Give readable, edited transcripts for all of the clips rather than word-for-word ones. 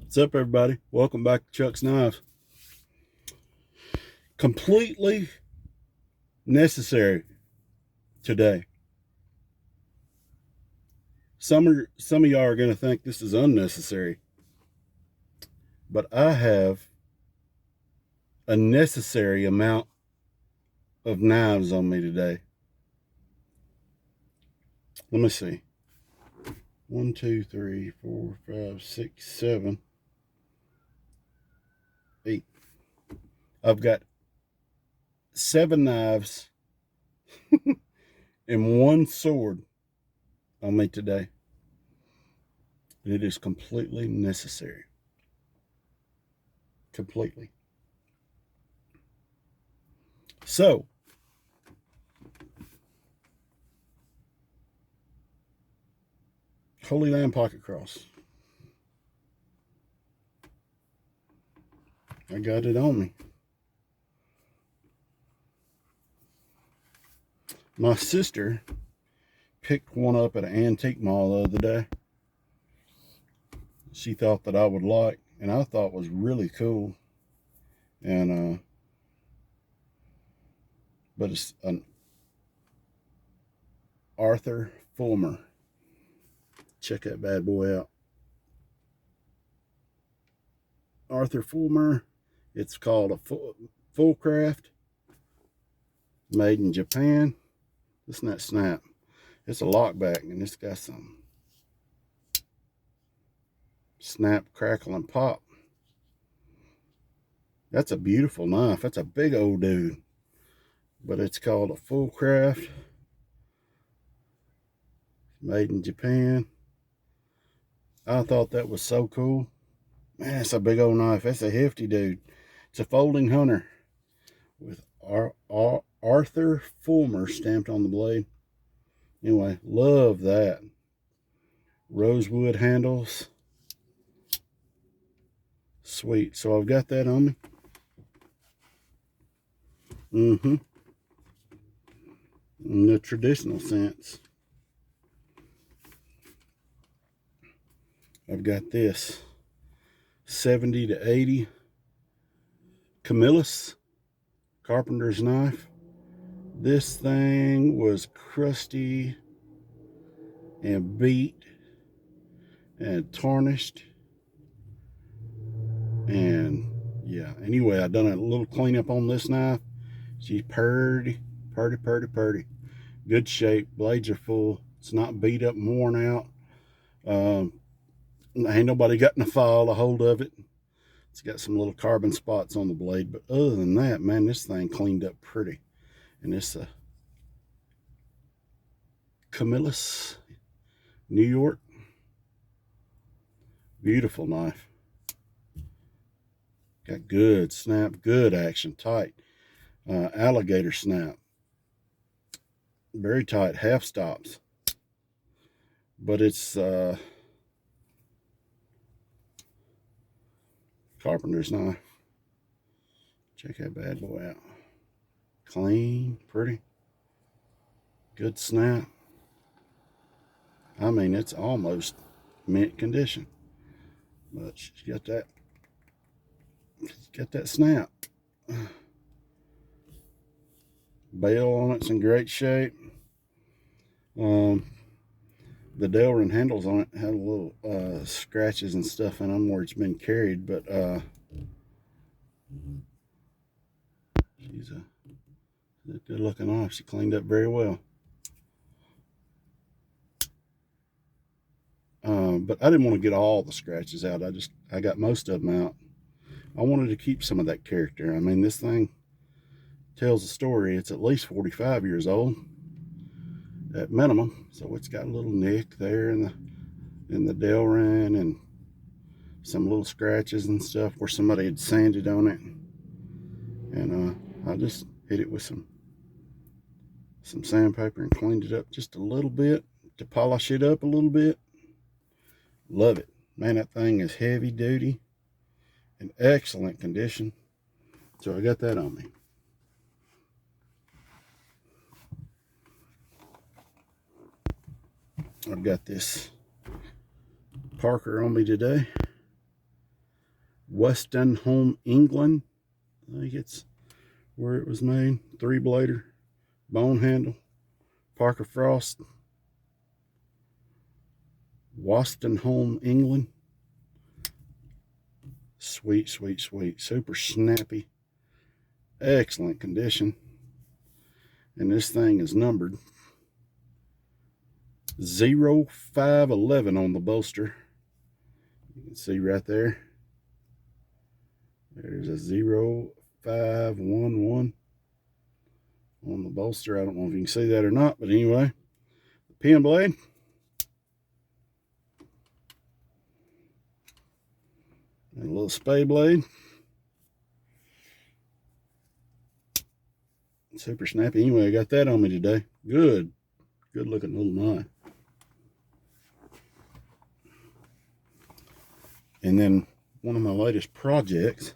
What's up, everybody? Welcome back to Chuck's Knives. Completely necessary today. Some of y'all are going to think this is unnecessary, but I have a necessary amount of knives on me today. Let me see. 1, 2, 3, 4, 5, 6, 7, 8. I've got 7 knives and 1 sword on me today. And it is completely necessary. Completely. So, Holy Land Pocket Cross. I got it on me. My sister picked one up at an antique mall the other day. She thought that I would like, and I thought was really cool. And but it's an Arthur Fulmer. Check that bad boy out. Arthur Fulmer. It's called a full craft, made in Japan. Listen to that snap. It's a lockback, and it's got some snap, crackle, and pop. That's a beautiful knife. That's a big old dude. But it's called a full craft, made in Japan. I thought that was so cool. Man, it's a big old knife. That's a hefty dude. It's a folding hunter with Arthur Fulmer stamped on the blade. Anyway, love that. Rosewood handles. Sweet. So I've got that on me. In the traditional sense. I've got this 70 to 80 Camillus carpenter's knife. This thing was crusty and beat and tarnished. And yeah, anyway, I done a little cleanup on this knife. She's purty. Good shape. Blades are full. It's not beat up and worn out. Ain't nobody gotten a file a hold of it. It's got some little carbon spots on the blade, but other than that, man, this thing cleaned up pretty. And it's a Camillus, New York. Beautiful knife. Got good snap, good action, tight. Alligator snap. Very tight, half stops. But it's carpenter's knife. Check that bad boy out. Clean, pretty. Good snap. I mean, it's almost mint condition. But she's got that snap. Bail on it's in great shape. The Delrin handles on it had a little scratches and stuff in them where it's been carried, but she's a good looking knife. She cleaned up very well. But I didn't want to get all the scratches out. I got most of them out. I wanted to keep some of that character. I mean, this thing tells a story. It's at least 45 years old at minimum. So it's got a little nick there in the Delrin and some little scratches and stuff where somebody had sanded on it. And I just hit it with some sandpaper and cleaned it up just a little bit to polish it up a little bit. Love it. Man, that thing is heavy duty in excellent condition. So I got that on me. I've got this Parker on me today. Home, England. I think it's where it was made. 3-blader, bone handle, Parker Frost, Home, England. Sweet, sweet, sweet. Super snappy. Excellent condition. And this thing is numbered 0511 on the bolster. You can see right there. There's a 0511 on the bolster. I don't know if you can see that or not, but anyway, the pin blade. And a little spade blade. Super snappy. Anyway, I got that on me today. Good looking little knife. And then one of my latest projects,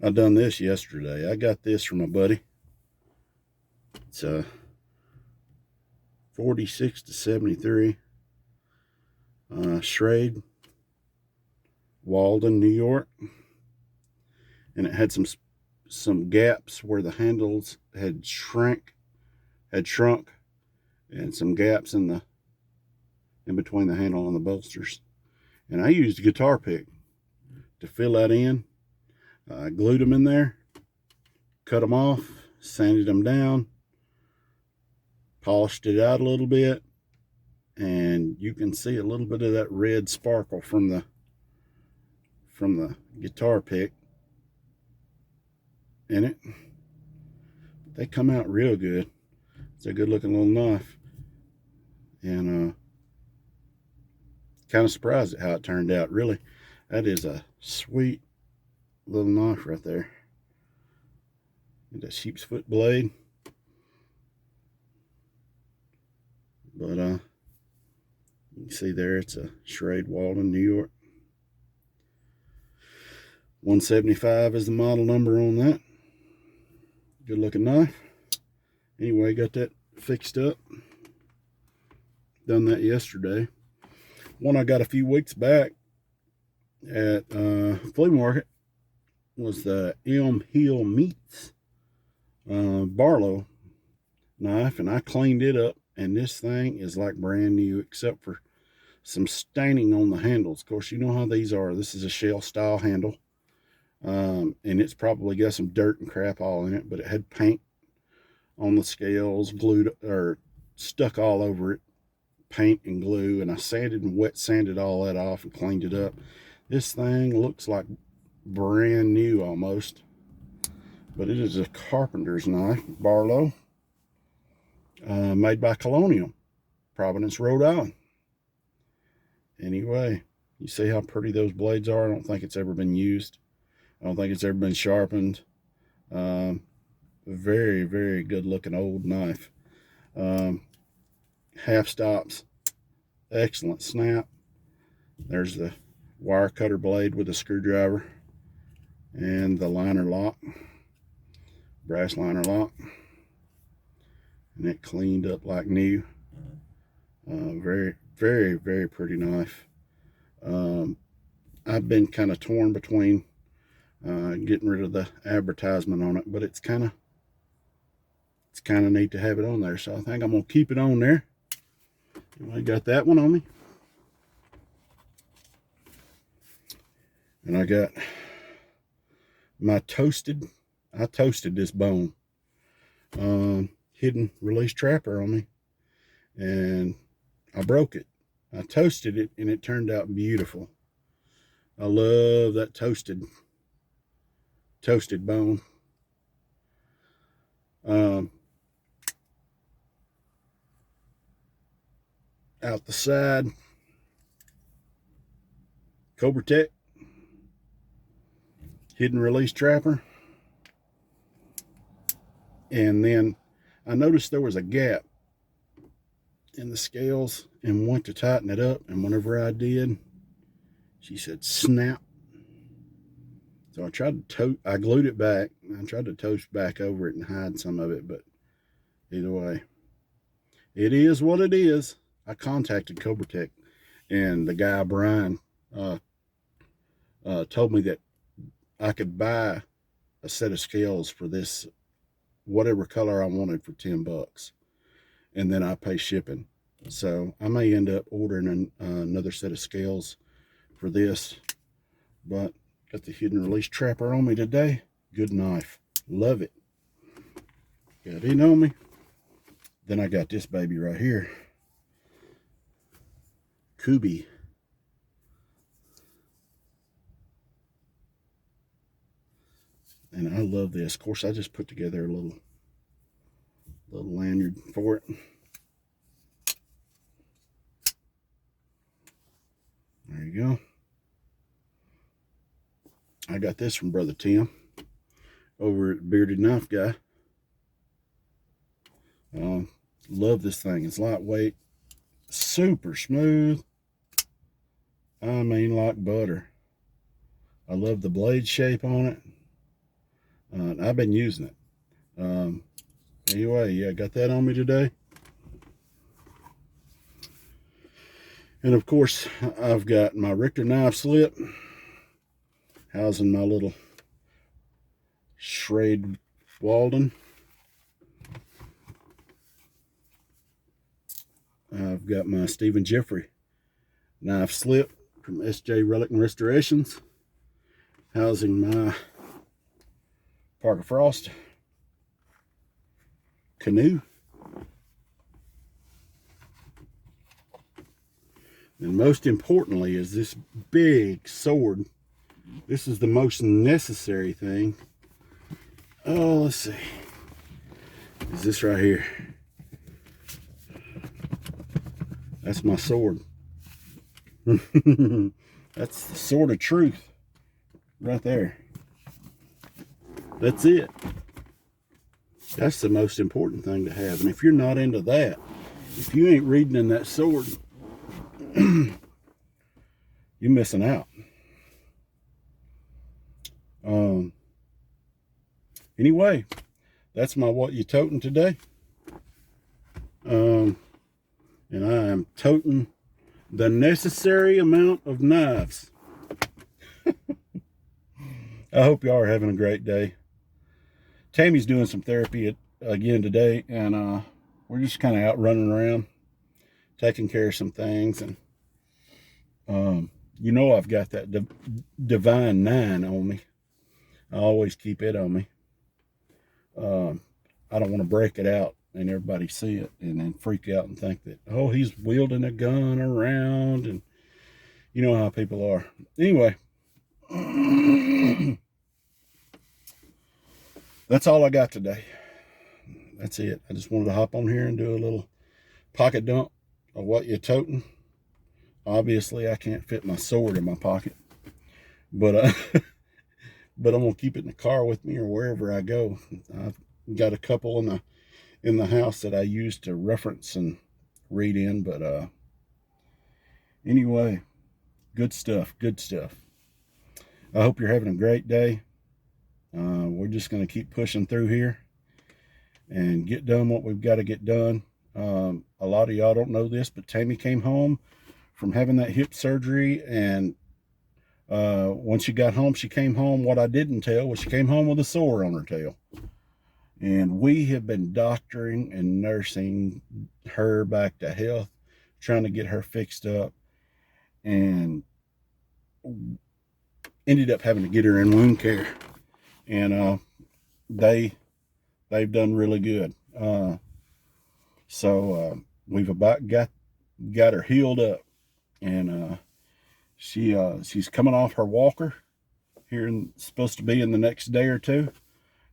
I done this yesterday. I got this from a buddy. It's a 46 to 73 Schrade, Wielding, New York. And it had some gaps where the handles had shrunk, and some gaps in between the handle and the bolsters. And I used a guitar pick to fill that in. I glued them in there, cut them off, sanded them down, polished it out a little bit, and you can see a little bit of that red sparkle from the guitar pick in it. They come out real good. It's a good looking little knife, and kind of surprised at how it turned out. Really, that is a sweet little knife right there. That sheep's foot blade, but you can see there it's a Schrade, Wielding, New York. 175 is the model number on that. Good looking knife. Anyway, got that fixed up. Done that yesterday. One I got a few weeks back at flea market was the Elm Hill Meats Barlow knife, and I cleaned it up, and this thing is like brand new except for some staining on the handles. Of course, you know how these are. This is a shell style handle, and it's probably got some dirt and crap all in it, but it had paint on the scales, glued or stuck all over it, paint and glue, and I sanded and wet sanded all that off and cleaned it up. This thing looks like brand new almost, but it is a carpenter's knife, Barlow, made by Colonial, Providence, Rhode Island. Anyway, you see how pretty those blades are. I don't think it's ever been used. I don't think it's ever been sharpened. Very, very good looking old knife. Half stops, excellent snap. There's the wire cutter blade with a screwdriver and the liner lock, brass liner lock, and it cleaned up like new. Very, very, very pretty knife. I've been kind of torn between getting rid of the advertisement on it, but it's kind of neat to have it on there, so I think I'm gonna keep it on there. I got that one on me, and I got my I toasted this bone hidden release trapper on me, and I broke it. I toasted it, and it turned out beautiful. I love that toasted bone. Out the side, Cobra Tech hidden release trapper, and then I noticed there was a gap in the scales and went to tighten it up, and whenever I did, she said snap. So I tried to I glued it back. I tried to toast back over it and hide some of it, but either way, it is what it is. I contacted Cobra Tech, and the guy Brian told me that I could buy a set of scales for this, whatever color I wanted, for $10, and then I pay shipping. So I may end up ordering another set of scales for this, but got the hidden release trapper on me today. Good knife, love it. Got it on me. Then I got this baby right here, Kubi. And I love this. Of course, I just put together a little lanyard for it. There you go. I got this from Brother Tim over at Bearded Knife Guy. Love this thing. It's lightweight, super smooth. I mean, like butter. I love the blade shape on it. I've been using it. Anyway, yeah, got that on me today. And of course, I've got my Richter knife slip housing my little Schrade Wielding. I've got my Stephen Jeffrey knife slip from S.J. Relic and Restorations, housing my Parker Frost canoe. And most importantly is this big sword. This is the most necessary thing. Oh, let's see. Is this right here. That's my sword. That's the sword of truth right there. That's it. That's the most important thing to have. And if you're not into that, if you ain't reading in that sword, you're missing out. Anyway, that's my what you toting today. And I am toting the necessary amount of knives. I hope y'all are having a great day. Tammy's doing some therapy again today, and we're just kind of out running around, taking care of some things. And you know, I've got that Divine 9 on me. I always keep it on me. I don't want to break it out and everybody see it and then freak out and think that, oh, he's wielding a gun around, and you know how people are. Anyway, that's all I got today. That's it. I just wanted to hop on here and do a little pocket dump of what you're toting. Obviously, I can't fit my sword in my pocket, but but I'm gonna keep it in the car with me or wherever I go. I've got a couple in the house that I use to reference and read in. But anyway, good stuff. Good stuff. I hope you're having a great day. We're just gonna keep pushing through here and get done what we've got to get done. A lot of y'all don't know this, but Tammy came home from having that hip surgery, and when she got home, she came home. What I didn't tell was she came home with a sore on her tail. And we have been doctoring and nursing her back to health, trying to get her fixed up, and ended up having to get her in wound care. And they've done really good. So we've about got her healed up, and she's coming off her walker here, supposed to be in the next day or two,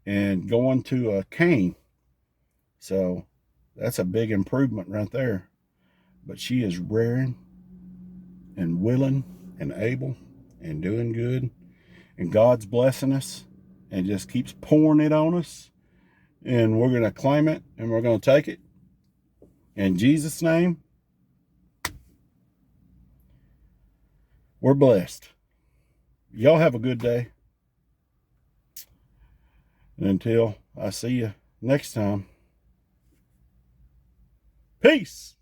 and going to a cane. So that's a big improvement right there. But she is raring and willing and able and doing good, and God's blessing us and just keeps pouring it on us, and we're going to claim it and we're going to take it in Jesus' name. We're blessed. Y'all have a good day. And until I see you next time, peace.